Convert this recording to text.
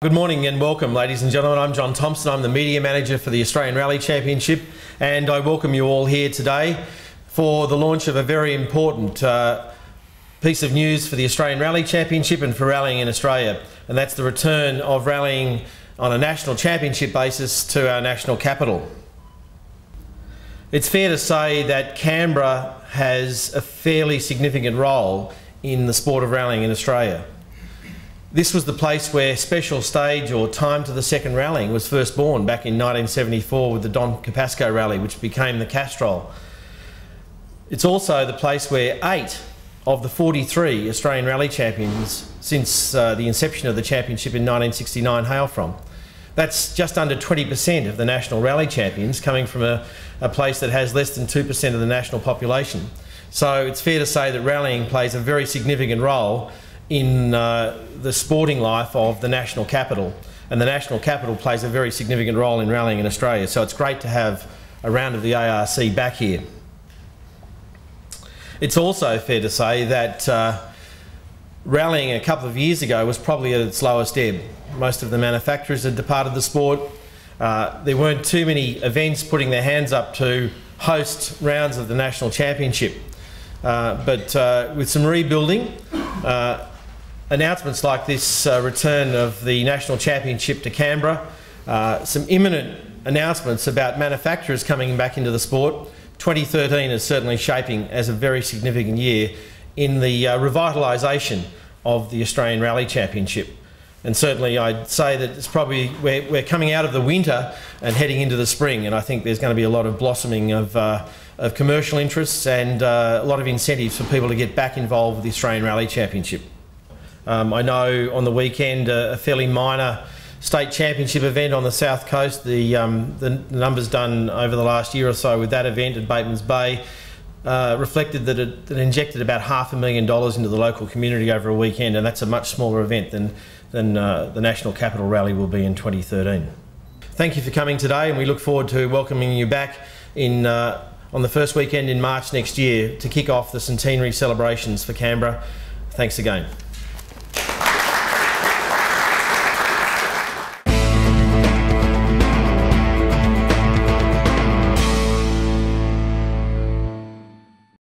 Good morning and welcome, ladies and gentlemen. I'm Jon Thomson. I'm the Media Manager for the Australian Rally Championship, and I welcome you all here today for the launch of a very important piece of news for the Australian Rally Championship and for rallying in Australia, and that's the return of rallying on a national championship basis to our national capital. It's fair to say that Canberra has a fairly significant role in the sport of rallying in Australia. This was the place where special stage or time to the second rallying was first born back in 1974 with the Don Capasco rally, which became the Castrol. It's also the place where 8 of the 43 Australian rally champions since the inception of the championship in 1969 hail from. That's just under 20% of the national rally champions coming from a place that has less than 2% of the national population. So it's fair to say that rallying plays a very significant role in the sporting life of the national capital, and the national capital plays a very significant role in rallying in Australia, so it's great to have a round of the ARC back here. It's also fair to say that rallying a couple of years ago was probably at its lowest ebb. Most of the manufacturers had departed the sport. There weren't too many events putting their hands up to host rounds of the national championship, but with some rebuilding, announcements like this return of the National Championship to Canberra, some imminent announcements about manufacturers coming back into the sport. 2013 is certainly shaping as a very significant year in the revitalisation of the Australian Rally Championship. And certainly I'd say that it's probably, we're coming out of the winter and heading into the spring, and I think there's going to be a lot of blossoming of commercial interests and a lot of incentives for people to get back involved with the Australian Rally Championship. I know on the weekend a fairly minor state championship event on the south coast, the numbers done over the last year or so with that event at Bateman's Bay reflected that it injected about $500,000 into the local community over a weekend, and that's a much smaller event than the National Capital Rally will be in 2013. Thank you for coming today, and we look forward to welcoming you back on the first weekend in March next year to kick off the centenary celebrations for Canberra. Thanks again.